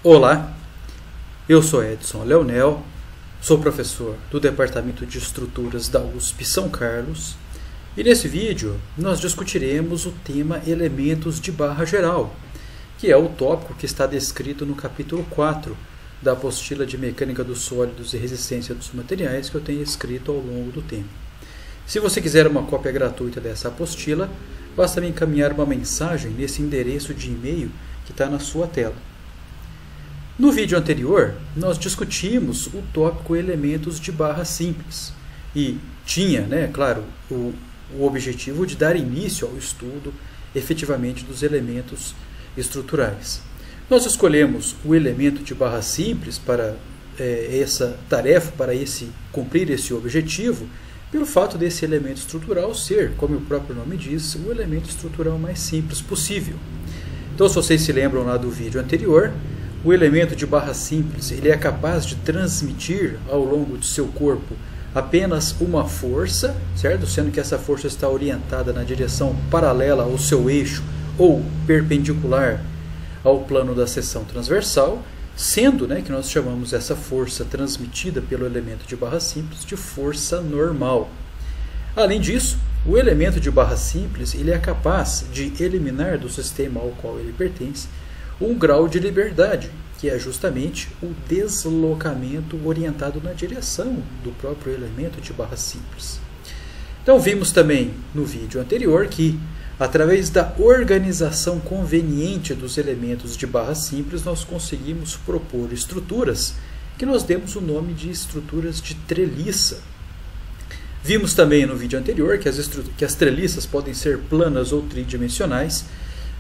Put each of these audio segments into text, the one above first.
Olá, eu sou Edson Leonel, sou professor do Departamento de Estruturas da USP São Carlos e nesse vídeo nós discutiremos o tema elementos de barra geral, que é o tópico que está descrito no capítulo 4 da apostila de Mecânica dos Sólidos e Resistência dos Materiais que eu tenho escrito ao longo do tempo. Se você quiser uma cópia gratuita dessa apostila, basta me encaminhar uma mensagem nesse endereço de e-mail que está na sua tela. No vídeo anterior, nós discutimos o tópico elementos de barra simples e tinha, claro, o objetivo de dar início ao estudo efetivamente dos elementos estruturais. Nós escolhemos o elemento de barra simples para essa tarefa, para cumprir esse objetivo, pelo fato desse elemento estrutural ser, como o próprio nome diz, o elemento estrutural mais simples possível. Então, se vocês se lembram lá do vídeo anterior, o elemento de barra simples ele é capaz de transmitir ao longo de seu corpo apenas uma força, certo? Sendo que essa força está orientada na direção paralela ao seu eixo ou perpendicular ao plano da seção transversal, sendo que nós chamamos essa força transmitida pelo elemento de barra simples de força normal. Além disso, o elemento de barra simples ele é capaz de eliminar do sistema ao qual ele pertence um grau de liberdade, que é justamente o deslocamento orientado na direção do próprio elemento de barra simples. Então vimos também no vídeo anterior que, através da organização conveniente dos elementos de barra simples, nós conseguimos propor estruturas que nós demos o nome de estruturas de treliça. Vimos também no vídeo anterior que as treliças podem ser planas ou tridimensionais,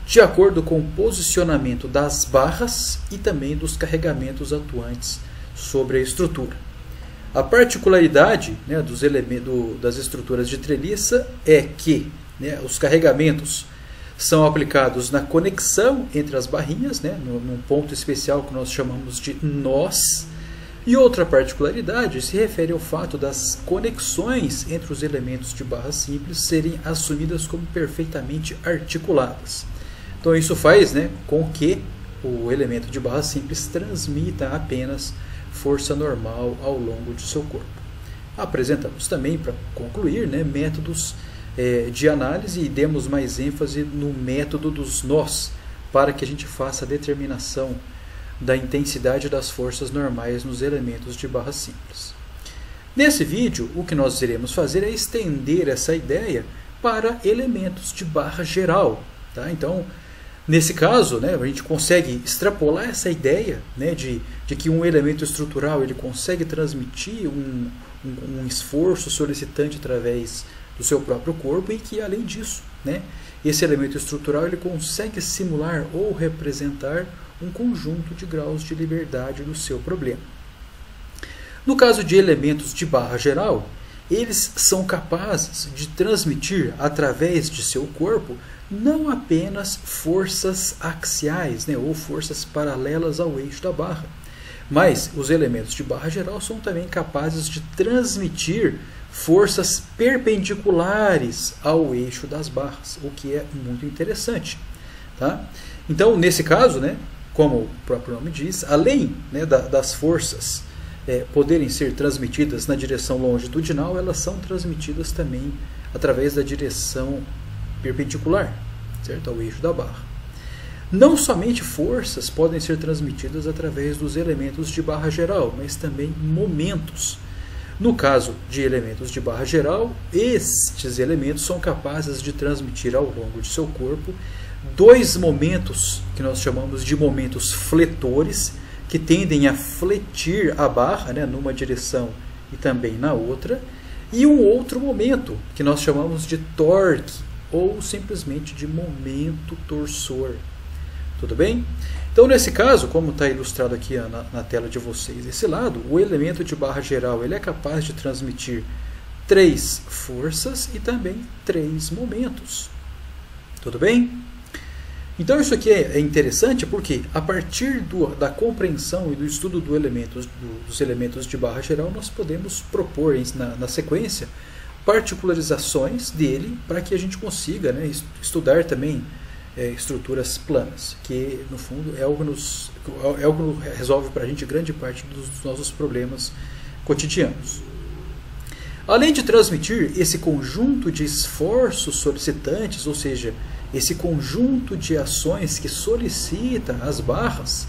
de acordo com o posicionamento das barras e também dos carregamentos atuantes sobre a estrutura. A particularidade das estruturas de treliça é que os carregamentos são aplicados na conexão entre as barrinhas, num ponto especial que nós chamamos de nós. E outra particularidade se refere ao fato das conexões entre os elementos de barra simples serem assumidas como perfeitamente articuladas. Então isso faz com que o elemento de barra simples transmita apenas força normal ao longo de seu corpo. Apresentamos também, para concluir, métodos de análise e demos mais ênfase no método dos nós, para que a gente faça a determinação da intensidade das forças normais nos elementos de barra simples. Nesse vídeo, o que nós iremos fazer é estender essa ideia para elementos de barra geral. Então, nesse caso, a gente consegue extrapolar essa ideia de que um elemento estrutural ele consegue transmitir um esforço solicitante através do seu próprio corpo e que, além disso, esse elemento estrutural ele consegue simular ou representar um conjunto de graus de liberdade do seu problema. No caso de elementos de barra geral, eles são capazes de transmitir através de seu corpo não apenas forças axiais ou forças paralelas ao eixo da barra, mas os elementos de barra geral são também capazes de transmitir forças perpendiculares ao eixo das barras, o que é muito interessante. Então, nesse caso, como o próprio nome diz, além das forças poderem ser transmitidas na direção longitudinal, elas são transmitidas também através da direção perpendicular, certo? Ao eixo da barra. Não somente forças podem ser transmitidas através dos elementos de barra geral, mas também momentos. No caso de elementos de barra geral, estes elementos são capazes de transmitir ao longo de seu corpo dois momentos que nós chamamos de momentos fletores, que tendem a fletir a barra numa direção e também na outra, e um outro momento que nós chamamos de torque, ou simplesmente de momento torsor. Tudo bem? Então, nesse caso, como está ilustrado aqui na tela de vocês, esse lado, o elemento de barra geral ele é capaz de transmitir 3 forças e também 3 momentos. Tudo bem? Então, isso aqui é interessante porque, a partir da compreensão e do estudo dos elementos de barra geral, nós podemos propor na sequência particularizações dele para que a gente consiga estudar também estruturas planas, que no fundo é algo que resolve para a gente grande parte dos nossos problemas cotidianos. Além de transmitir esse conjunto de esforços solicitantes, ou seja, esse conjunto de ações que solicita as barras,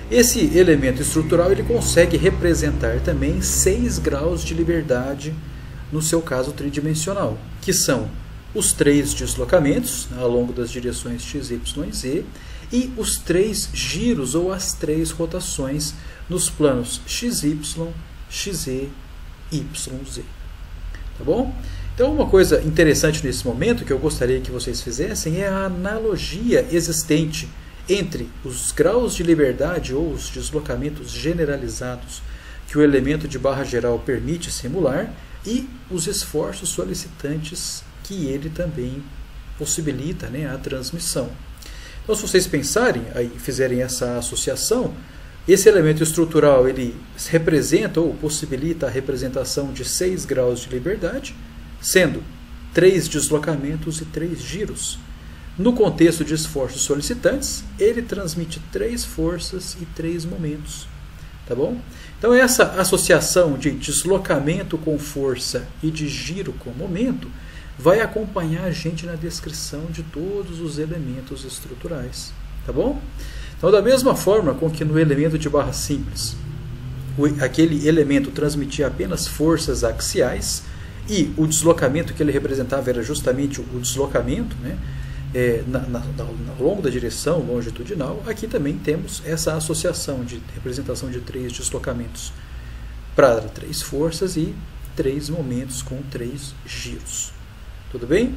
esse elemento estrutural ele consegue representar também 6 graus de liberdade no seu caso tridimensional, que são os 3 deslocamentos ao longo das direções x, y e z e os 3 giros ou as 3 rotações nos planos xy, xz, yz. Tá bom? Então, uma coisa interessante nesse momento que eu gostaria que vocês fizessem é a analogia existente entre os graus de liberdade ou os deslocamentos generalizados que o elemento de barra geral permite simular e os esforços solicitantes que ele também possibilita, né, a transmissão. Então, se vocês pensarem e fizerem essa associação, esse elemento estrutural ele representa ou possibilita a representação de 6 graus de liberdade, sendo 3 deslocamentos e 3 giros. No contexto de esforços solicitantes, ele transmite 3 forças e 3 momentos. Tá bom? Então, essa associação de deslocamento com força e de giro com momento vai acompanhar a gente na descrição de todos os elementos estruturais. Tá bom? Então, da mesma forma com que no elemento de barra simples, aquele elemento transmitia apenas forças axiais e o deslocamento que ele representava era justamente o deslocamento, né, ao longo da direção longitudinal, aqui também temos essa associação de representação de 3 deslocamentos para 3 forças e 3 momentos com 3 giros. Tudo bem?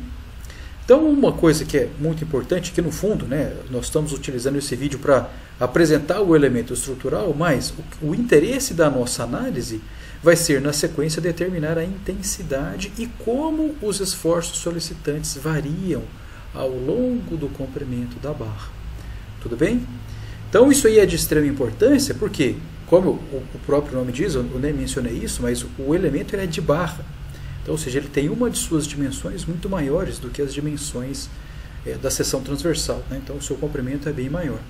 Então, uma coisa que é muito importante, que no fundo, né, nós estamos utilizando esse vídeo para apresentar o elemento estrutural, mas o interesse da nossa análise vai ser, na sequência, determinar a intensidade e como os esforços solicitantes variam ao longo do comprimento da barra. Tudo bem? Então, isso aí é de extrema importância, porque, como o próprio nome diz, eu nem mencionei isso, mas o elemento ele é de barra. Então, ou seja, ele tem uma de suas dimensões muito maiores do que as dimensões da seção transversal, né? Então, o seu comprimento é bem maior.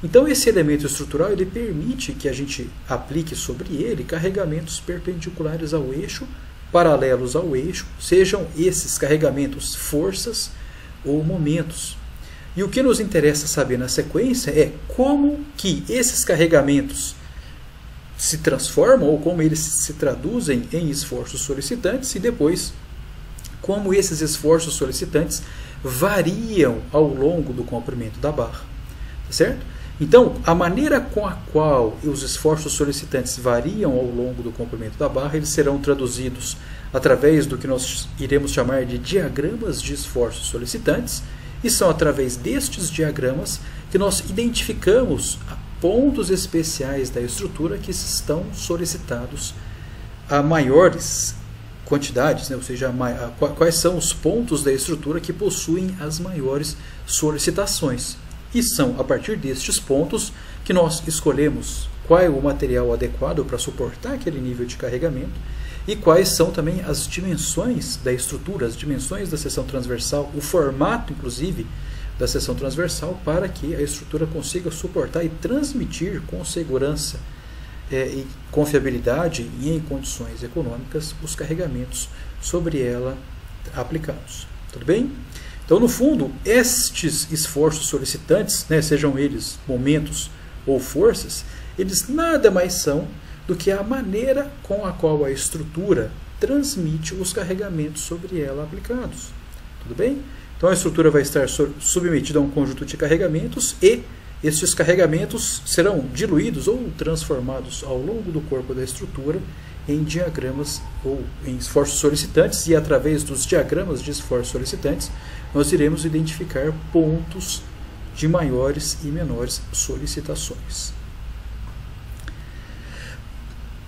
Então, esse elemento estrutural ele permite que a gente aplique sobre ele carregamentos perpendiculares ao eixo, paralelos ao eixo, sejam esses carregamentos forças ou momentos. E o que nos interessa saber na sequência é como que esses carregamentos se transformam ou como eles se traduzem em esforços solicitantes e depois como esses esforços solicitantes variam ao longo do comprimento da barra. Tá certo? Então, a maneira com a qual os esforços solicitantes variam ao longo do comprimento da barra, eles serão traduzidos através do que nós iremos chamar de diagramas de esforços solicitantes, e são através destes diagramas que nós identificamos pontos especiais da estrutura que estão solicitados a maiores quantidades, né? Ou seja, quais são os pontos da estrutura que possuem as maiores solicitações. E são a partir destes pontos que nós escolhemos qual é o material adequado para suportar aquele nível de carregamento e quais são também as dimensões da estrutura, as dimensões da seção transversal, o formato, inclusive, da seção transversal para que a estrutura consiga suportar e transmitir com segurança e confiabilidade e em condições econômicas os carregamentos sobre ela aplicados. Tudo bem? Então, no fundo, estes esforços solicitantes, né, sejam eles momentos ou forças, eles nada mais são do que a maneira com a qual a estrutura transmite os carregamentos sobre ela aplicados. Tudo bem? Então, a estrutura vai estar submetida a um conjunto de carregamentos e estes carregamentos serão diluídos ou transformados ao longo do corpo da estrutura em diagramas ou em esforços solicitantes, e através dos diagramas de esforços solicitantes nós iremos identificar pontos de maiores e menores solicitações.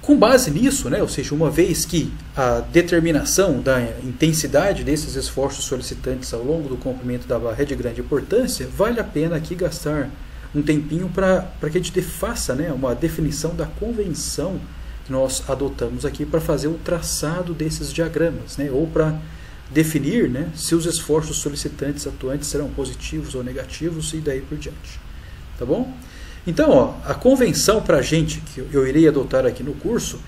Com base nisso, né, ou seja, uma vez que a determinação da intensidade desses esforços solicitantes ao longo do comprimento da barra é de grande importância, vale a pena aqui gastar um tempinho para que a gente faça, né, uma definição da convenção que nós adotamos aqui para fazer o traçado desses diagramas, né, ou para definir, né, se os esforços solicitantes atuantes serão positivos ou negativos e daí por diante. Tá bom? Então, ó, a convenção para a gente que eu irei adotar aqui no curso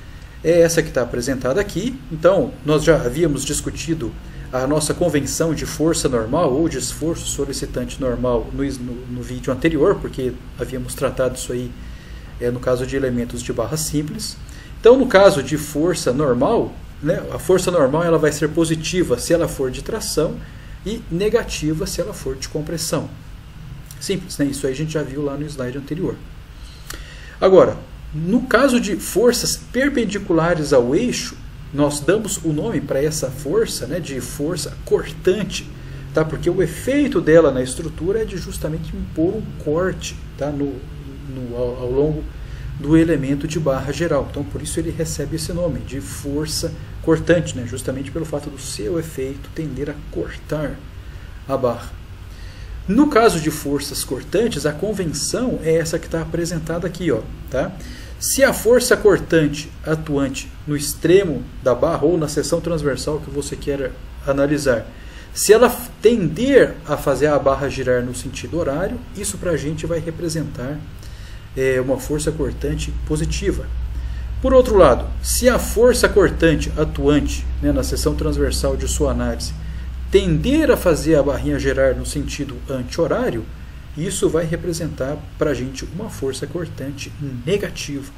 é essa que está apresentada aqui. Então, nós já havíamos discutido a nossa convenção de força normal ou de esforço solicitante normal no vídeo anterior, porque havíamos tratado isso aí no caso de elementos de barra simples. Então, no caso de força normal, né, a força normal ela vai ser positiva se ela for de tração e negativa se ela for de compressão. Simples, né? Isso aí a gente já viu lá no slide anterior. Agora, no caso de forças perpendiculares ao eixo, nós damos o nome para essa força, né, de força cortante, tá? Porque o efeito dela na estrutura é de justamente impor um corte, tá? Ao longo do elemento de barra geral. Então, por isso ele recebe esse nome de força cortante, né? Justamente pelo fato do seu efeito tender a cortar a barra. No caso de forças cortantes, a convenção é essa que está apresentada aqui, ó, tá? Se a força cortante atuante no extremo da barra ou na seção transversal que você quer analisar, se ela tender a fazer a barra girar no sentido horário, isso para a gente vai representar uma força cortante positiva. Por outro lado, se a força cortante atuante, né, na seção transversal de sua análise tender a fazer a barrinha girar no sentido anti-horário, isso vai representar para a gente uma força cortante negativa.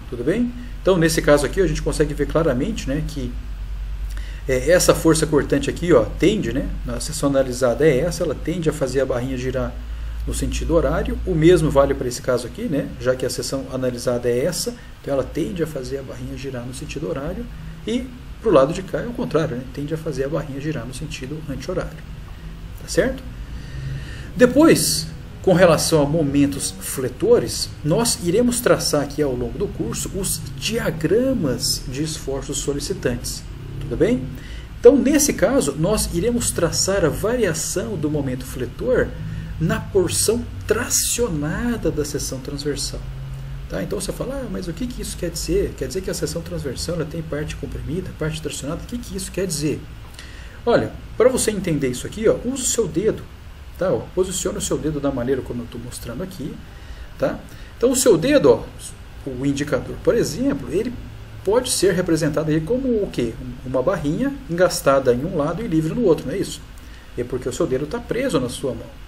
Tudo bem? Então, nesse caso aqui, a gente consegue ver claramente, né, que essa força cortante aqui, ó, tende, né, na seção analisada é essa, ela tende a fazer a barrinha girar no sentido horário. O mesmo vale para esse caso aqui, né, já que a seção analisada é essa, então ela tende a fazer a barrinha girar no sentido horário. E para o lado de cá é o contrário, né? Tende a fazer a barrinha girar no sentido anti-horário. Tá certo? Depois, com relação a momentos fletores, nós iremos traçar aqui ao longo do curso os diagramas de esforços solicitantes. Tudo bem? Então, nesse caso, nós iremos traçar a variação do momento fletor na porção tracionada da seção transversal. Tá? Então você fala, mas o que isso quer dizer? Quer dizer que a seção transversal ela tem parte comprimida, parte tracionada? O que isso quer dizer? Olha, para você entender isso aqui, ó, use o seu dedo. Tá? Ó, posicione o seu dedo da maneira como eu estou mostrando aqui. Tá? Então o seu dedo, ó, o indicador, por exemplo, ele pode ser representado aí como o quê? Uma barrinha engastada em um lado e livre no outro, não é isso? É porque o seu dedo está preso na sua mão.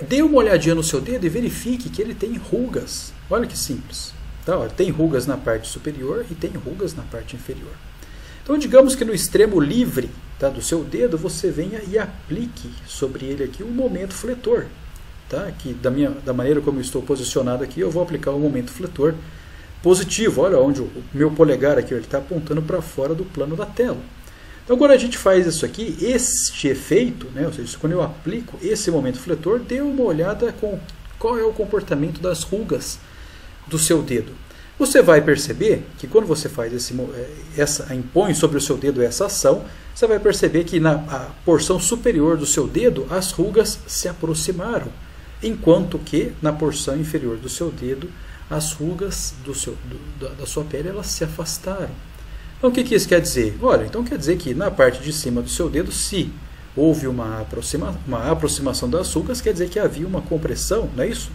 Dê uma olhadinha no seu dedo e verifique que ele tem rugas. Olha que simples. Tá? Olha, tem rugas na parte superior e tem rugas na parte inferior. Então, digamos que no extremo livre, tá, do seu dedo, você venha e aplique sobre ele aqui o momento fletor. Tá? Que da maneira como eu estou posicionado aqui, eu vou aplicar o momento fletor positivo. Olha onde o meu polegar aqui está apontando para fora do plano da tela. Então, quando a gente faz isso aqui, este efeito, né, ou seja, quando eu aplico esse momento fletor, dê uma olhada com qual é o comportamento das rugas do seu dedo. Você vai perceber que quando você faz impõe sobre o seu dedo essa ação, você vai perceber que na porção superior do seu dedo as rugas se aproximaram, enquanto que na porção inferior do seu dedo as rugas da sua pele elas se afastaram. Então, o que isso quer dizer? Olha, então quer dizer que na parte de cima do seu dedo, se houve uma aproximação das rugas, quer dizer que havia uma compressão, não é isso?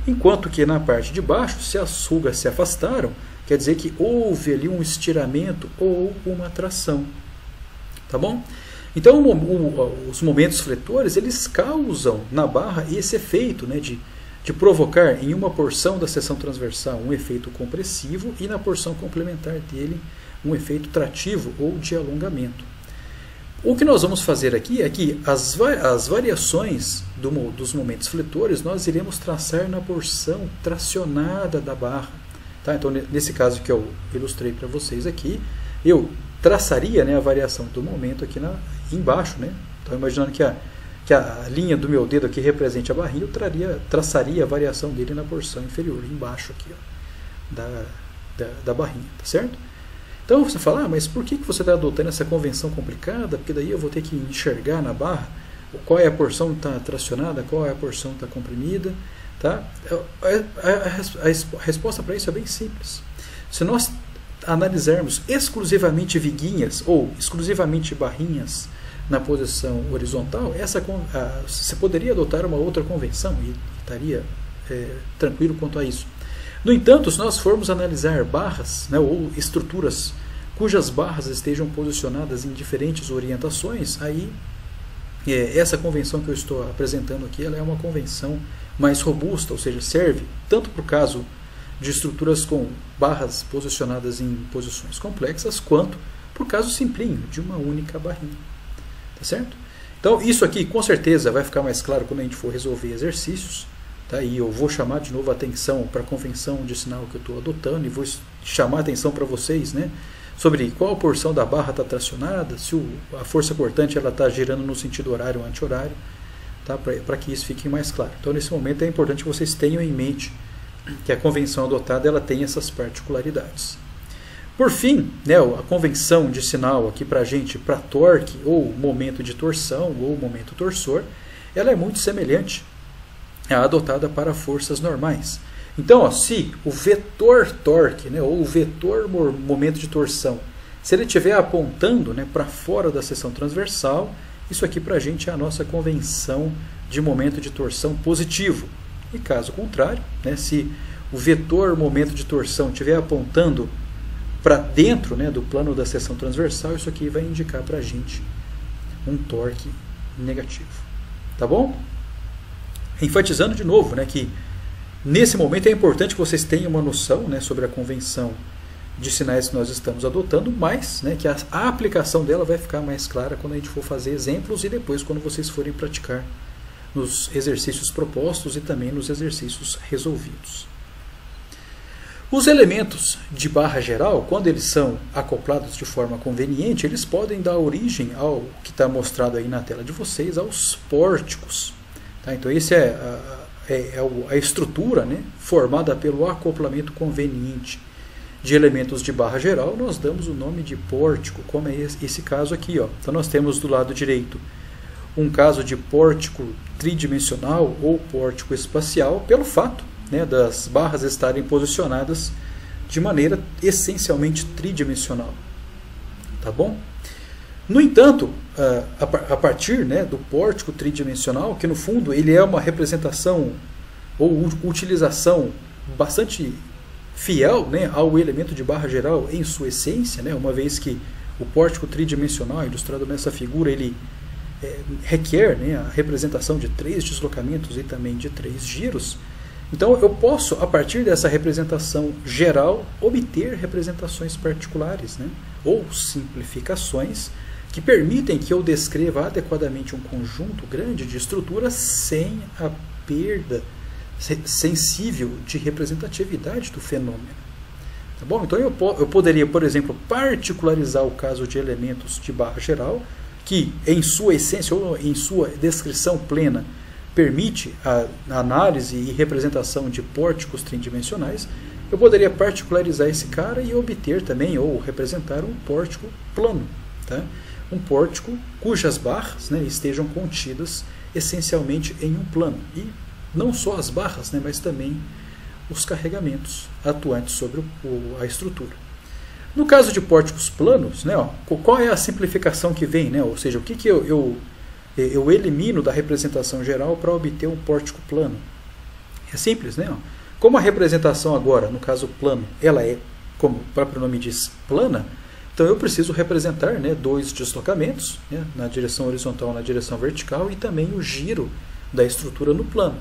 Enquanto que na parte de baixo, se as rugas se afastaram, quer dizer que houve ali um estiramento ou uma tração. Tá bom? Então, os momentos fletores, eles causam na barra esse efeito, né, de provocar em uma porção da seção transversal um efeito compressivo e na porção complementar dele um efeito trativo ou de alongamento. O que nós vamos fazer aqui é que as variações dos momentos fletores nós iremos traçar na porção tracionada da barra. Tá? Então, nesse caso que eu ilustrei para vocês aqui, eu traçaria, né, a variação do momento aqui embaixo. Né? Então, imaginando que a linha do meu dedo aqui represente a barrinha, eu traçaria a variação dele na porção inferior, embaixo aqui, ó, da barrinha. Tá certo? Então você fala, mas por que você está adotando essa convenção complicada? Porque daí eu vou ter que enxergar na barra qual é a porção que está tracionada, qual é a porção que está comprimida. Tá? A resposta para isso é bem simples. Se nós analisarmos exclusivamente viguinhas ou exclusivamente barrinhas na posição horizontal, você poderia adotar uma outra convenção e estaria tranquilo quanto a isso. No entanto, se nós formos analisar barras, né, ou estruturas cujas barras estejam posicionadas em diferentes orientações, aí essa convenção que eu estou apresentando aqui, ela é uma convenção mais robusta, ou seja, serve tanto para o caso de estruturas com barras posicionadas em posições complexas, quanto para o caso simplinho, de uma única barrinha. Tá certo? Então, isso aqui com certeza vai ficar mais claro quando a gente for resolver exercícios. Tá? E eu vou chamar de novo a atenção para a convenção de sinal que eu estou adotando e vou chamar a atenção para vocês, né, sobre qual porção da barra está tracionada, se a força cortante está girando no sentido horário ou anti-horário, tá? Para que isso fique mais claro. Então, nesse momento é importante que vocês tenham em mente que a convenção adotada ela tem essas particularidades. Por fim, né, a convenção de sinal aqui para a gente, para torque, ou momento de torção, ou momento torsor, ela é muito semelhante à adotada para forças normais. Então, ó, se o vetor torque, né, ou o vetor momento de torção, se ele estiver apontando, né, para fora da seção transversal, isso aqui para a gente é a nossa convenção de momento de torção positivo. E caso contrário, né, se o vetor momento de torção estiver apontando para dentro, né, do plano da seção transversal, isso aqui vai indicar para a gente um torque negativo. Tá bom? Enfatizando de novo, né, que nesse momento é importante que vocês tenham uma noção, né, sobre a convenção de sinais que nós estamos adotando, mas, né, que a aplicação dela vai ficar mais clara quando a gente for fazer exemplos e depois quando vocês forem praticar nos exercícios propostos e também nos exercícios resolvidos. Os elementos de barra geral, quando eles são acoplados de forma conveniente, eles podem dar origem ao que está mostrado aí na tela de vocês, aos pórticos. Tá? Então, esse é a estrutura, né, formada pelo acoplamento conveniente de elementos de barra geral. Nós damos o nome de pórtico, como é esse caso aqui. Ó. Então, nós temos do lado direito um caso de pórtico tridimensional ou pórtico espacial, pelo fato, né, das barras estarem posicionadas de maneira essencialmente tridimensional. Tá bom? No entanto, a partir, né, do pórtico tridimensional, que no fundo ele é uma representação ou utilização bastante fiel, né, ao elemento de barra geral em sua essência, né, uma vez que o pórtico tridimensional, ilustrado nessa figura, ele requer, né, a representação de 3 deslocamentos e também de 3 giros. Então eu posso, a partir dessa representação geral, obter representações particulares, né, ou simplificações que permitem que eu descreva adequadamente um conjunto grande de estruturas sem a perda sensível de representatividade do fenômeno. Tá bom? Então eu poderia, por exemplo, particularizar o caso de elementos de barra geral, que em sua essência ou em sua descrição plena permite a análise e representação de pórticos tridimensionais. Eu poderia particularizar esse cara e obter também, ou representar, um pórtico plano. Tá? Um pórtico cujas barras, né, estejam contidas essencialmente em um plano. E não só as barras, né, mas também os carregamentos atuantes sobre a estrutura. No caso de pórticos planos, né, qual é a simplificação que vem? Né? Ou seja, o que eu elimino da representação geral para obter um pórtico plano? É simples, né? Como a representação agora, no caso plano, ela é, como o próprio nome diz, plana, então eu preciso representar, né, 2 deslocamentos, né, na direção horizontal e na direção vertical, e também o giro da estrutura no plano.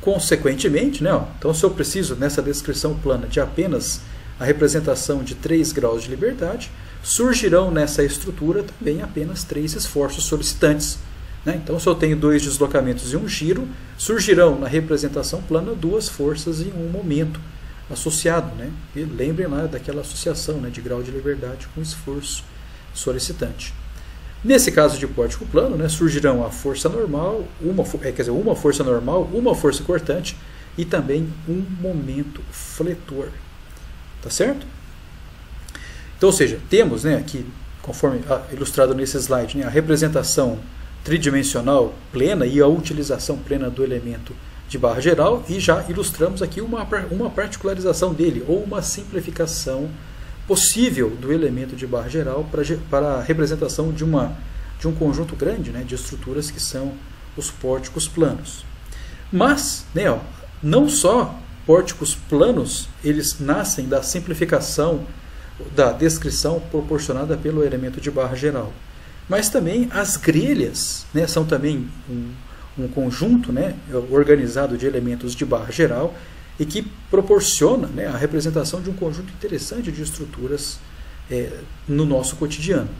Consequentemente, né, então se eu preciso, nessa descrição plana, de apenas a representação de 3 graus de liberdade, surgirão nessa estrutura também apenas 3 esforços solicitantes. Né? Então, se eu tenho 2 deslocamentos e um giro, surgirão na representação plana 2 forças e um momento associado. Né? E lembrem lá daquela associação, né, de grau de liberdade com esforço solicitante. Nesse caso de pórtico plano, né, surgirão a força normal, uma força normal, uma força cortante e também um momento fletor. Tá certo? Então, ou seja, temos, né, aqui, conforme ilustrado nesse slide, né, a representação tridimensional plena e a utilização plena do elemento de barra geral, e já ilustramos aqui uma particularização dele, ou uma simplificação possível do elemento de barra geral para a representação de um conjunto grande, né, de estruturas que são os pórticos planos. Mas, né, ó, não só pórticos planos, eles nascem da simplificação da descrição proporcionada pelo elemento de barra geral, mas também as grelhas, né, são também um conjunto, né, organizado de elementos de barra geral e que proporciona, né, a representação de um conjunto interessante de estruturas no nosso cotidiano.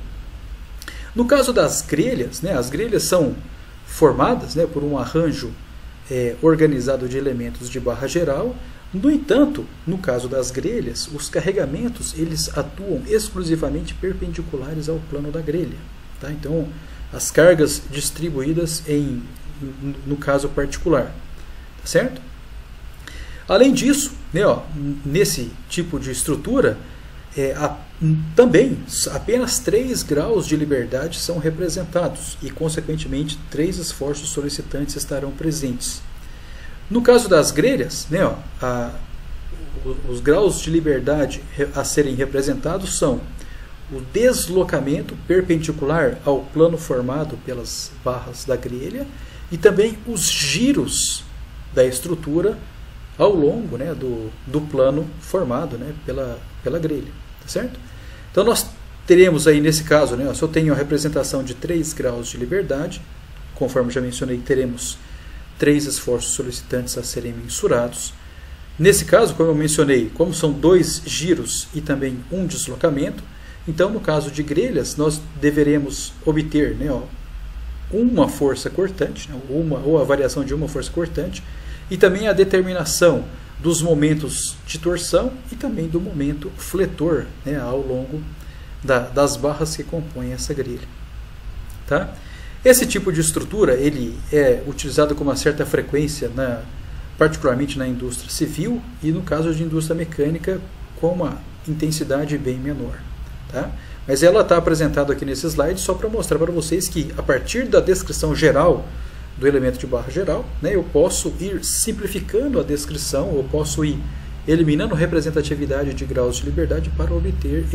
No caso das grelhas, né, as grelhas são formadas, né, por um arranjo organizado de elementos de barra geral. No entanto, no caso das grelhas, os carregamentos eles atuam exclusivamente perpendiculares ao plano da grelha. Tá? Então, as cargas distribuídas no caso particular. Tá certo? Além disso, né, ó, nesse tipo de estrutura, também apenas 3 graus de liberdade são representados e, consequentemente, 3 esforços solicitantes estarão presentes. No caso das grelhas, né, ó, os graus de liberdade a serem representados são o deslocamento perpendicular ao plano formado pelas barras da grelha e também os giros da estrutura ao longo, né, do plano formado, né, pela grelha. Tá certo? Então nós teremos aí nesse caso, né, se eu tenho a representação de 3 graus de liberdade, conforme já mencionei, teremos 3 esforços solicitantes a serem mensurados. Nesse caso, como eu mencionei, como são 2 giros e também um deslocamento, então no caso de grelhas nós deveremos obter, né, ó, uma força cortante, né, ou a variação de uma força cortante, e também a determinação dos momentos de torção e também do momento fletor, né, ao longo das barras que compõem essa grelha. Tá? Esse tipo de estrutura ele é utilizado com uma certa frequência, particularmente na indústria civil e no caso de indústria mecânica com uma intensidade bem menor. Tá? Mas ela está apresentada aqui nesse slide só para mostrar para vocês que a partir da descrição geral do elemento de barra geral, né, eu posso ir simplificando a descrição, eu posso ir eliminando representatividade de graus de liberdade para obter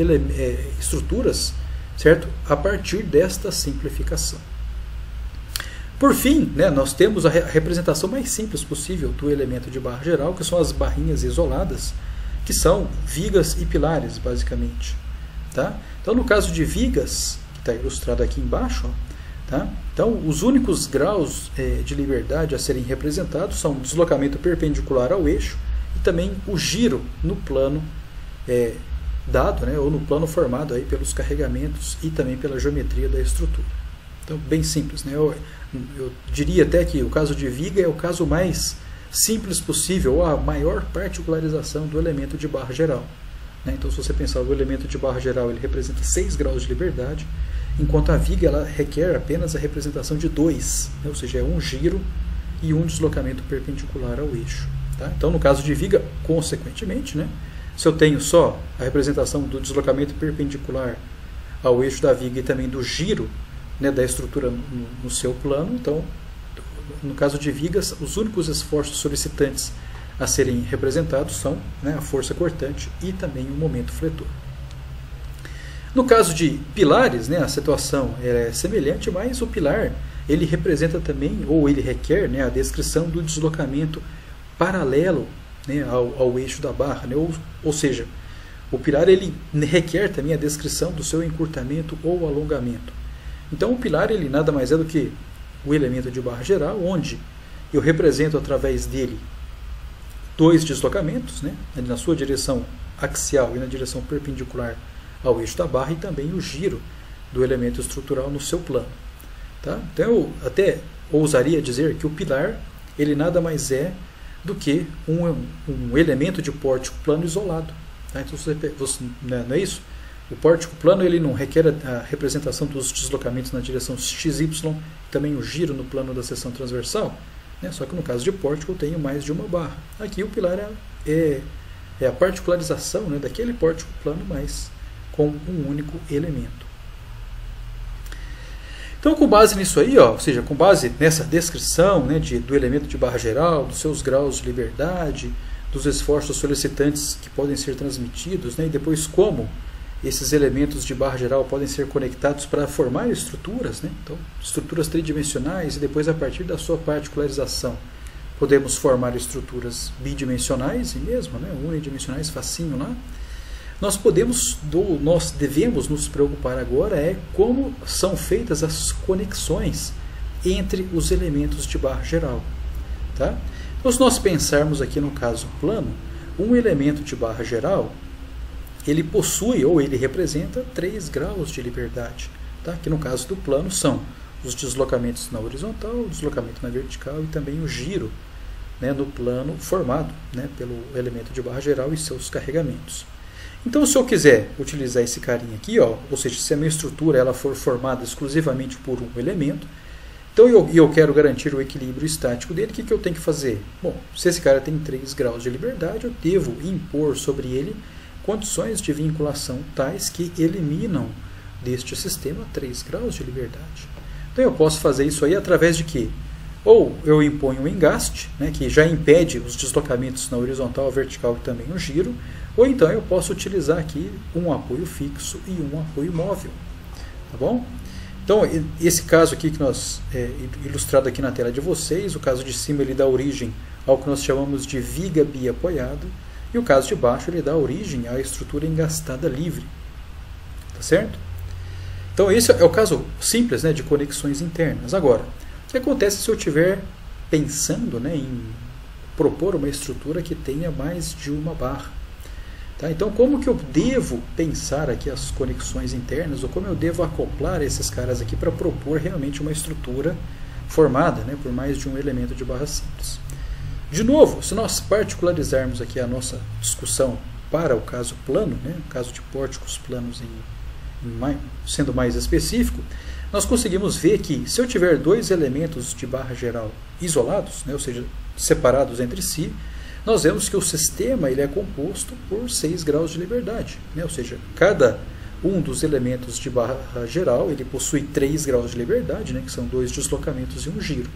estruturas, certo? A partir desta simplificação. Por fim, né, nós temos a representação mais simples possível do elemento de barra geral, que são as barrinhas isoladas, que são vigas e pilares, basicamente. Tá? Então, no caso de vigas, que está ilustrado aqui embaixo, ó, tá? Então, os únicos graus de liberdade a serem representados são o deslocamento perpendicular ao eixo e também o giro no plano dado, né, ou no plano formado aí pelos carregamentos e também pela geometria da estrutura. Então, bem simples. Né? Eu diria até que o caso de viga é o caso mais simples possível, ou a maior particularização do elemento de barra geral. Né? Então, se você pensar o elemento de barra geral, ele representa 6 graus de liberdade, enquanto a viga ela requer apenas a representação de 2, né? Ou seja, é um giro e um deslocamento perpendicular ao eixo. Tá? Então, no caso de viga, consequentemente, né, se eu tenho só a representação do deslocamento perpendicular ao eixo da viga e também do giro, né, da estrutura no seu plano, então, no caso de vigas, os únicos esforços solicitantes a serem representados são, né, a força cortante e também o momento fletor. No caso de pilares, né, a situação é semelhante, mas o pilar ele representa também, ou ele requer, né, a descrição do deslocamento paralelo, né, ao eixo da barra. Né, ou seja, o pilar ele requer também a descrição do seu encurtamento ou alongamento. Então o pilar ele nada mais é do que o elemento de barra geral, onde eu represento através dele 2 deslocamentos, né, na sua direção axial e na direção perpendicular ao eixo da barra, e também o giro do elemento estrutural no seu plano. Tá? Então eu até ousaria dizer que o pilar ele nada mais é do que um elemento de pórtico plano isolado. Tá? Então não é isso? O pórtico plano ele não requer a representação dos deslocamentos na direção XY, também o giro no plano da seção transversal, né? Só que no caso de pórtico eu tenho mais de uma barra. Aqui o pilar é a particularização, né, daquele pórtico plano, mas com um único elemento. Então, com base nisso aí, ó, ou seja, com base nessa descrição, né, do elemento de barra geral, dos seus graus de liberdade, dos esforços solicitantes que podem ser transmitidos, né, e depois como esses elementos de barra geral podem ser conectados para formar estruturas, né, então, estruturas tridimensionais, e depois, a partir da sua particularização, podemos formar estruturas bidimensionais e mesmo, né, unidimensionais, facinho lá. Nós devemos nos preocupar agora como são feitas as conexões entre os elementos de barra geral. Tá? Então, se nós pensarmos aqui no caso plano, um elemento de barra geral, ele possui ou ele representa 3 graus de liberdade, tá? Que no caso do plano são os deslocamentos na horizontal, o deslocamento na vertical e também o giro, né, no plano formado, né, pelo elemento de barra geral e seus carregamentos. Então, se eu quiser utilizar esse carinha aqui, ó, ou seja, se a minha estrutura ela for formada exclusivamente por um elemento, então eu quero garantir o equilíbrio estático dele, o que eu tenho que fazer? Bom, se esse cara tem 3 graus de liberdade, eu devo impor sobre ele condições de vinculação tais que eliminam deste sistema 3 graus de liberdade. Então eu posso fazer isso aí através de quê? Ou eu imponho um engaste, né, que já impede os deslocamentos na horizontal, a vertical e também o giro, ou então eu posso utilizar aqui um apoio fixo e um apoio móvel. Tá bom? Então, esse caso aqui que nós ilustrado aqui na tela de vocês, o caso de cima ele dá origem ao que nós chamamos de viga biapoiada, e o caso de baixo ele dá origem à estrutura engastada livre. Tá certo? Então, esse é o caso simples, né, de conexões internas. Agora, o que acontece se eu estiver pensando, né, em propor uma estrutura que tenha mais de uma barra? Tá? Então, como que eu devo pensar aqui as conexões internas, ou como eu devo acoplar esses caras aqui para propor realmente uma estrutura formada, né, por mais de um elemento de barra simples? De novo, se nós particularizarmos aqui a nossa discussão para o caso plano, né, o caso de pórticos planos sendo mais específico, nós conseguimos ver que se eu tiver 2 elementos de barra geral isolados, né, ou seja, separados entre si, nós vemos que o sistema ele é composto por 6 graus de liberdade, né? Ou seja, cada um dos elementos de barra geral ele possui 3 graus de liberdade, né? Que são 2 deslocamentos e um giro.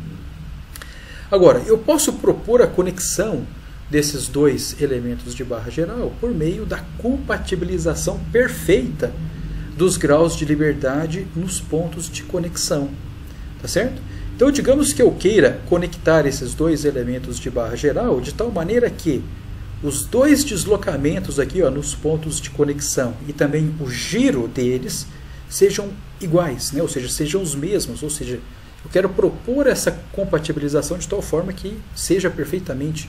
Agora, eu posso propor a conexão desses 2 elementos de barra geral por meio da compatibilização perfeita dos graus de liberdade nos pontos de conexão. Tá certo? Então, digamos que eu queira conectar esses 2 elementos de barra geral de tal maneira que os 2 deslocamentos aqui, ó, nos pontos de conexão e também o giro deles sejam iguais, né? Ou seja, sejam os mesmos. Ou seja, eu quero propor essa compatibilização de tal forma que seja perfeitamente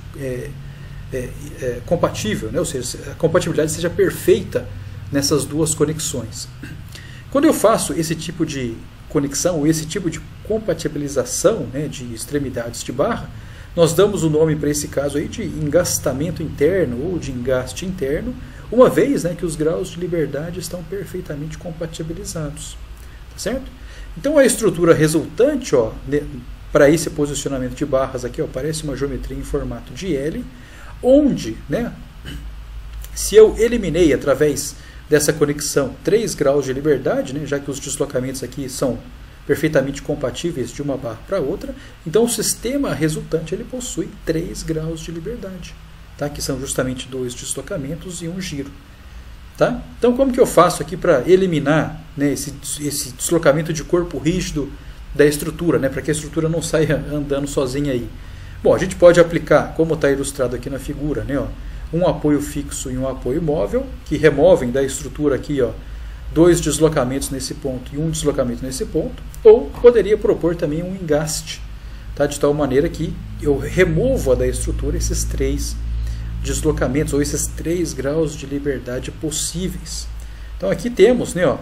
compatível, né? Ou seja, a compatibilidade seja perfeita nessas 2 conexões. Quando eu faço esse tipo de conexão ou esse tipo de compatibilização, né, de extremidades de barra, nós damos o nome para esse caso aí de engastamento interno ou de engaste interno, uma vez, né, que os graus de liberdade estão perfeitamente compatibilizados. Tá certo? Então a estrutura resultante, ó, para esse posicionamento de barras aqui, ó, parece uma geometria em formato de L, onde, né, se eu eliminei através dessa conexão 3 graus de liberdade, né, já que os deslocamentos aqui são perfeitamente compatíveis de uma barra para outra, então o sistema resultante ele possui 3 graus de liberdade, tá? Que são justamente 2 deslocamentos e um giro. Tá? Então, como que eu faço aqui para eliminar, né, esse deslocamento de corpo rígido da estrutura, né, para que a estrutura não saia andando sozinha aí? Bom, a gente pode aplicar, como está ilustrado aqui na figura, né, ó, um apoio fixo e um apoio móvel, que removem da estrutura aqui, ó, 2 deslocamentos nesse ponto e um deslocamento nesse ponto, ou poderia propor também um engaste, tá? De tal maneira que eu removo da estrutura esses 3 deslocamentos, ou esses 3 graus de liberdade possíveis. Então aqui temos, né, ó,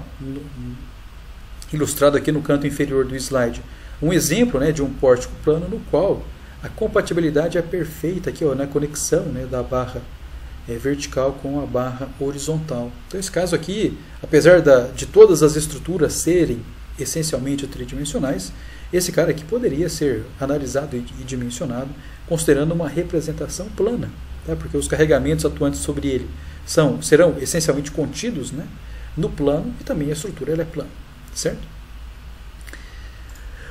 ilustrado aqui no canto inferior do slide, um exemplo, né, de um pórtico plano no qual a compatibilidade é perfeita aqui, ó, na conexão, né, da barra vertical com a barra horizontal. Então esse caso aqui, apesar de todas as estruturas serem essencialmente tridimensionais, esse cara aqui poderia ser analisado e dimensionado considerando uma representação plana, tá? Porque os carregamentos atuantes sobre ele serão essencialmente contidos, né, no plano, e também a estrutura ela é plana, certo?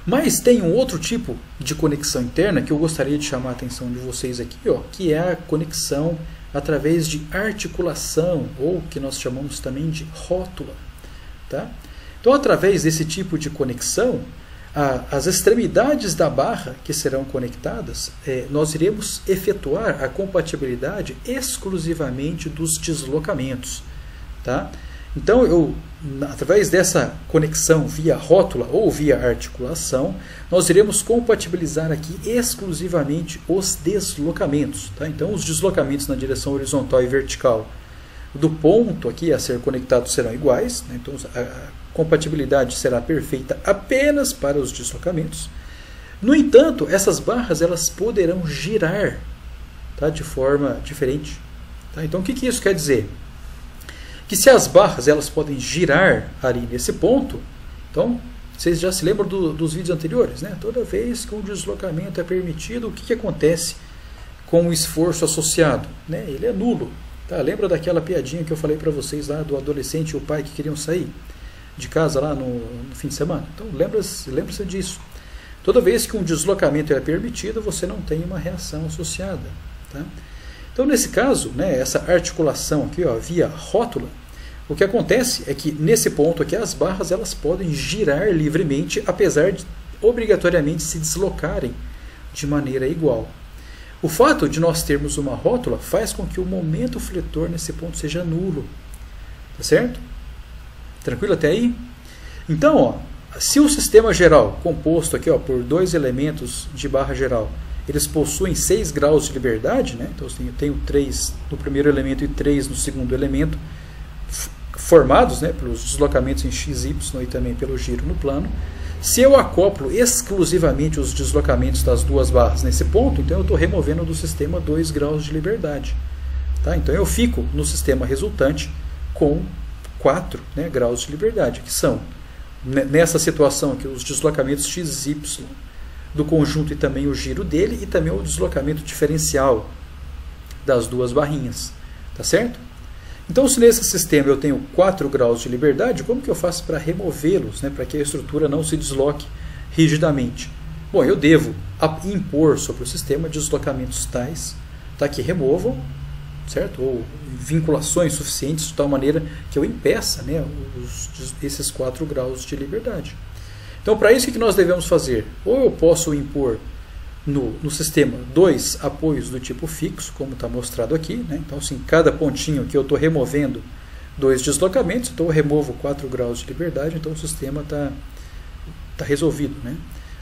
Mas tem um outro tipo de conexão interna que eu gostaria de chamar a atenção de vocês aqui, ó, que é a conexão através de articulação, ou que nós chamamos também de rótula. Tá? Então, através desse tipo de conexão, as extremidades da barra que serão conectadas, nós iremos efetuar a compatibilidade exclusivamente dos deslocamentos. Tá? Então, através dessa conexão via rótula ou via articulação, nós iremos compatibilizar aqui exclusivamente os deslocamentos. Tá? Então, os deslocamentos na direção horizontal e vertical do ponto aqui a ser conectado serão iguais. Né? Então, a compatibilidade será perfeita apenas para os deslocamentos. No entanto, essas barras elas poderão girar, tá? De forma diferente. Tá? Então, o que isso quer dizer? Que se as barras elas podem girar ali nesse ponto, então vocês já se lembram dos vídeos anteriores, né? Toda vez que um deslocamento é permitido, o que acontece com o esforço associado? Né? Ele é nulo. Tá? Lembra daquela piadinha que eu falei para vocês lá do adolescente e o pai que queriam sair de casa lá no fim de semana? Então lembra-se disso. Toda vez que um deslocamento é permitido, você não tem uma reação associada. Tá? Então, nesse caso, né, essa articulação aqui, ó, via rótula, o que acontece é que nesse ponto aqui as barras elas podem girar livremente, apesar de obrigatoriamente se deslocarem de maneira igual. O fato de nós termos uma rótula faz com que o momento fletor nesse ponto seja nulo. Tá certo? Tranquilo até aí? Então, ó, se o sistema geral, composto aqui, ó, por dois elementos de barra geral, eles possuem 6 graus de liberdade, né? Então eu tenho 3 no primeiro elemento e 3 no segundo elemento, formados, né, pelos deslocamentos em x, y e também pelo giro no plano. Se eu acoplo exclusivamente os deslocamentos das duas barras nesse ponto, então eu estou removendo do sistema 2 graus de liberdade. Tá? Então eu fico no sistema resultante com 4, né, graus de liberdade, que são, nessa situação aqui, os deslocamentos x, y do conjunto e também o giro dele, e também o deslocamento diferencial das duas barrinhas. Tá certo? Então, se nesse sistema eu tenho 4 graus de liberdade, como que eu faço para removê-los, né, para que a estrutura não se desloque rigidamente? Bom, eu devo impor sobre o sistema deslocamentos tais, tá, que removam, certo? Ou vinculações suficientes de tal maneira que eu impeça, né, esses 4 graus de liberdade. Então, para isso, o que nós devemos fazer? Ou eu posso impor no sistema 2 apoios do tipo fixo, como está mostrado aqui. Né? Então, assim, cada pontinho que eu estou removendo 2 deslocamentos, então eu removo 4 graus de liberdade, então o sistema está resolvido. Né?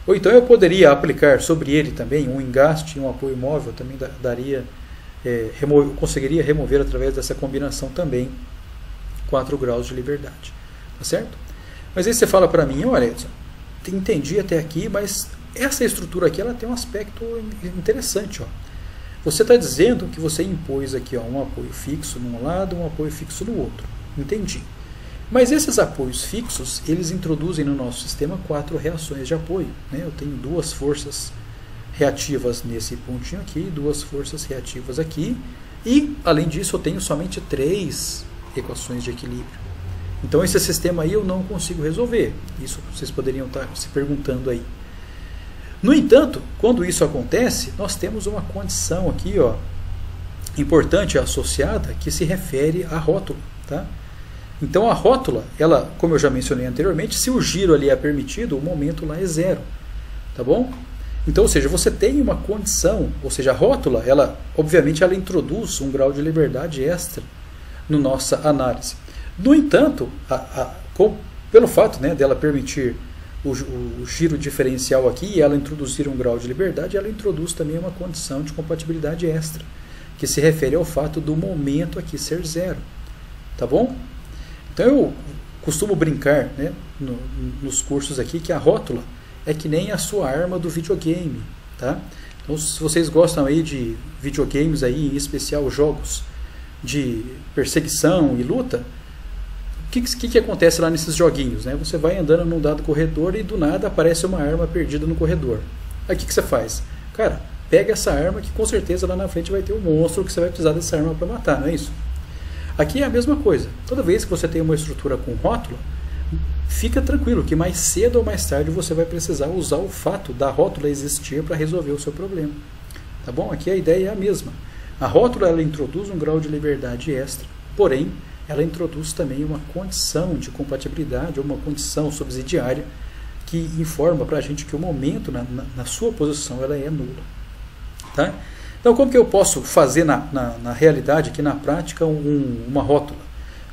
Ou então eu poderia aplicar sobre ele também um engaste e um apoio móvel, também conseguiria remover através dessa combinação também 4 graus de liberdade. Tá certo? Mas aí você fala para mim, olha, Edson, entendi até aqui, mas essa estrutura aqui ela tem um aspecto interessante. Ó. Você está dizendo que você impôs aqui, ó, um apoio fixo num lado, um apoio fixo no outro. Entendi. Mas esses apoios fixos, eles introduzem no nosso sistema 4 reações de apoio. Né? Eu tenho 2 forças reativas nesse pontinho aqui, 2 forças reativas aqui, e, além disso, eu tenho somente 3 equações de equilíbrio. Então, esse sistema aí eu não consigo resolver. Isso vocês poderiam estar se perguntando aí. No entanto, quando isso acontece, nós temos uma condição aqui, ó, importante associada, que se refere à rótula. Tá? Então, a rótula, ela, como eu já mencionei anteriormente, se o giro ali é permitido, o momento lá é 0. Tá bom? Então, ou seja, você tem uma condição, ou seja, a rótula, ela, obviamente, ela introduz um grau de liberdade extra na nossa análise. No entanto, pelo fato, né, dela permitir o giro diferencial aqui e ela introduzir um grau de liberdade, ela introduz também uma condição de compatibilidade extra, que se refere ao fato do momento aqui ser 0. Tá bom? Então eu costumo brincar, né, nos cursos aqui que a rótula é que nem a sua arma do videogame. Tá? Então, se vocês gostam aí de videogames, aí, em especial jogos de perseguição e luta, o que acontece lá nesses joguinhos? Né? Você vai andando num dado corredor e do nada aparece uma arma perdida no corredor. Aí o que você faz? Cara, pega essa arma que com certeza lá na frente vai ter um monstro que você vai precisar dessa arma para matar, não é isso? Aqui é a mesma coisa. Toda vez que você tem uma estrutura com rótula, fica tranquilo que mais cedo ou mais tarde você vai precisar usar o fato da rótula existir para resolver o seu problema. Tá bom? Aqui a ideia é a mesma. A rótula ela introduz um grau de liberdade extra, porém ela introduz também uma condição de compatibilidade ou uma condição subsidiária que informa para a gente que o momento na sua posição ela é nula. Tá? Então como que eu posso fazer na realidade, aqui na prática, uma rótula?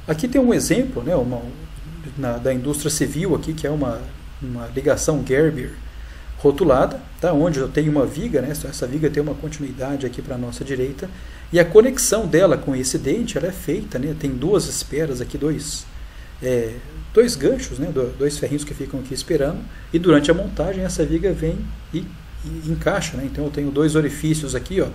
Aqui tem um exemplo, né, da indústria civil, aqui, que é uma ligação Gerber rotulada, tá? Onde eu tenho uma viga, né? Essa viga tem uma continuidade aqui para a nossa direita, e a conexão dela com esse dente ela é feita, né? Tem duas esperas aqui, dois ganchos, né? Dois ferrinhos que ficam aqui esperando, e durante a montagem essa viga vem e encaixa, né? Então eu tenho dois orifícios aqui, ó,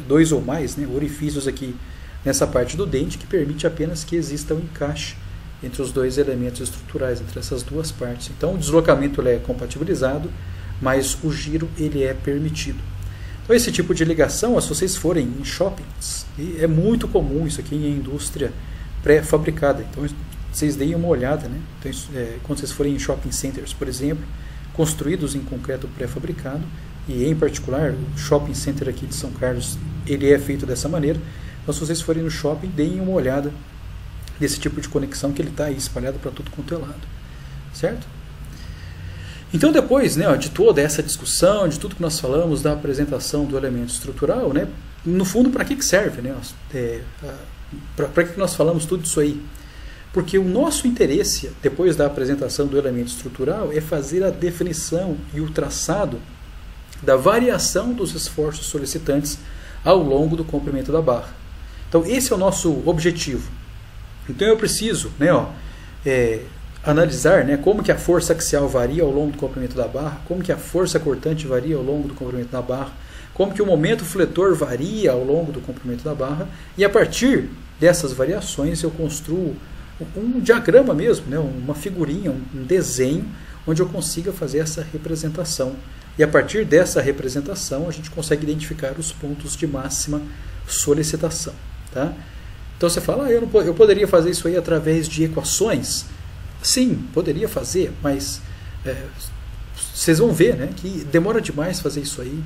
dois ou mais, né, orifícios aqui nessa parte do dente, que permite apenas que exista um encaixe entre os dois elementos estruturais, entre essas duas partes. Então o deslocamento ele é compatibilizado, mas o giro ele é permitido. Então esse tipo de ligação, se vocês forem em shoppings, e é muito comum isso aqui em indústria pré-fabricada, então vocês deem uma olhada, né? Então, quando vocês forem em shopping centers, por exemplo, construídos em concreto pré-fabricado, e em particular o shopping center aqui de São Carlos, ele é feito dessa maneira. Então se vocês forem no shopping, deem uma olhada desse tipo de conexão, que ele está aí espalhado para tudo quanto é lado, certo? Então depois, né, de toda essa discussão, de tudo que nós falamos da apresentação do elemento estrutural, né, no fundo para que serve, né, para que nós falamos tudo isso aí? Porque o nosso interesse, depois da apresentação do elemento estrutural, é fazer a definição e o traçado da variação dos esforços solicitantes ao longo do comprimento da barra. Então esse é o nosso objetivo. Então eu preciso, né, analisar, né, como que a força axial varia ao longo do comprimento da barra, como que a força cortante varia ao longo do comprimento da barra, como que o momento fletor varia ao longo do comprimento da barra, e a partir dessas variações eu construo um diagrama mesmo, né, uma figurinha, um desenho, onde eu consiga fazer essa representação. E a partir dessa representação a gente consegue identificar os pontos de máxima solicitação. Tá? Então você fala, eu poderia fazer isso aí através de equações? Sim, poderia fazer, mas vocês vão ver, né, que demora demais fazer isso aí.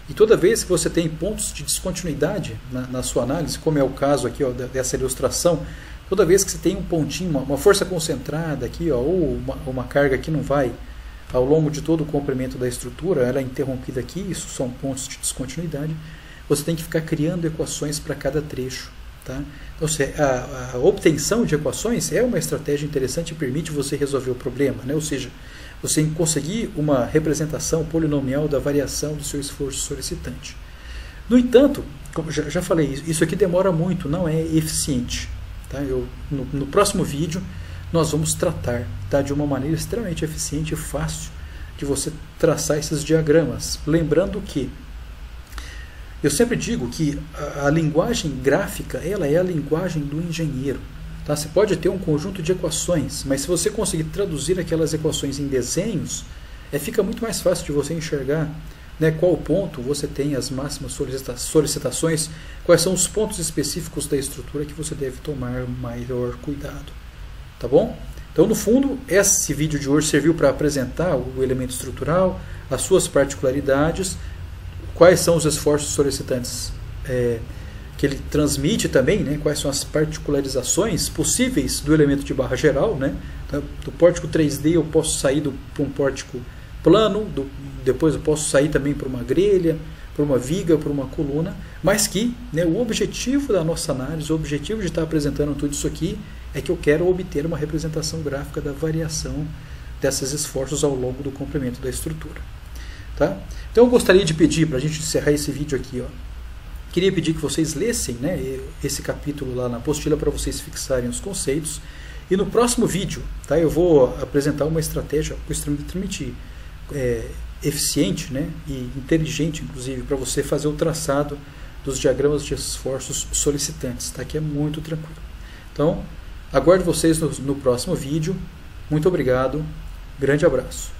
E toda vez que você tem pontos de descontinuidade na sua análise, como é o caso aqui, ó, dessa ilustração, toda vez que você tem um pontinho, uma força concentrada aqui, ó, ou uma carga que não vai ao longo de todo o comprimento da estrutura, ela é interrompida aqui, isso são pontos de descontinuidade, você tem que ficar criando equações para cada trecho. Tá? Então, a obtenção de equações é uma estratégia interessante e permite você resolver o problema, né? Ou seja, você conseguir uma representação polinomial da variação do seu esforço solicitante. No entanto, como já falei, isso aqui demora muito, não é eficiente. Tá? No próximo vídeo nós vamos tratar, tá, de uma maneira extremamente eficiente e fácil de você traçar esses diagramas. Lembrando que eu sempre digo que a linguagem gráfica ela é a linguagem do engenheiro. Tá? Você pode ter um conjunto de equações, mas se você conseguir traduzir aquelas equações em desenhos, fica muito mais fácil de você enxergar, né, qual ponto você tem as máximas solicitações, quais são os pontos específicos da estrutura que você deve tomar maior cuidado. Tá bom? Então, no fundo, esse vídeo de hoje serviu para apresentar o elemento estrutural, as suas particularidades, quais são os esforços solicitantes que ele transmite também, né? Quais são as particularizações possíveis do elemento de barra geral, né? Então, do pórtico 3D eu posso sair para um pórtico plano, depois eu posso sair também para uma grelha, para uma viga, para uma coluna, mas que, né, o objetivo da nossa análise, o objetivo de estar apresentando tudo isso aqui é que eu quero obter uma representação gráfica da variação desses esforços ao longo do comprimento da estrutura. Tá? Então eu gostaria de pedir, para a gente encerrar esse vídeo aqui, queria pedir que vocês lessem, né, esse capítulo lá na apostila para vocês fixarem os conceitos. E no próximo vídeo, tá, eu vou apresentar uma estratégia extremamente eficiente, né, e inteligente, inclusive, para você fazer o traçado dos diagramas de esforços solicitantes, tá, que é muito tranquilo. Então, aguardo vocês no próximo vídeo. Muito obrigado. Grande abraço.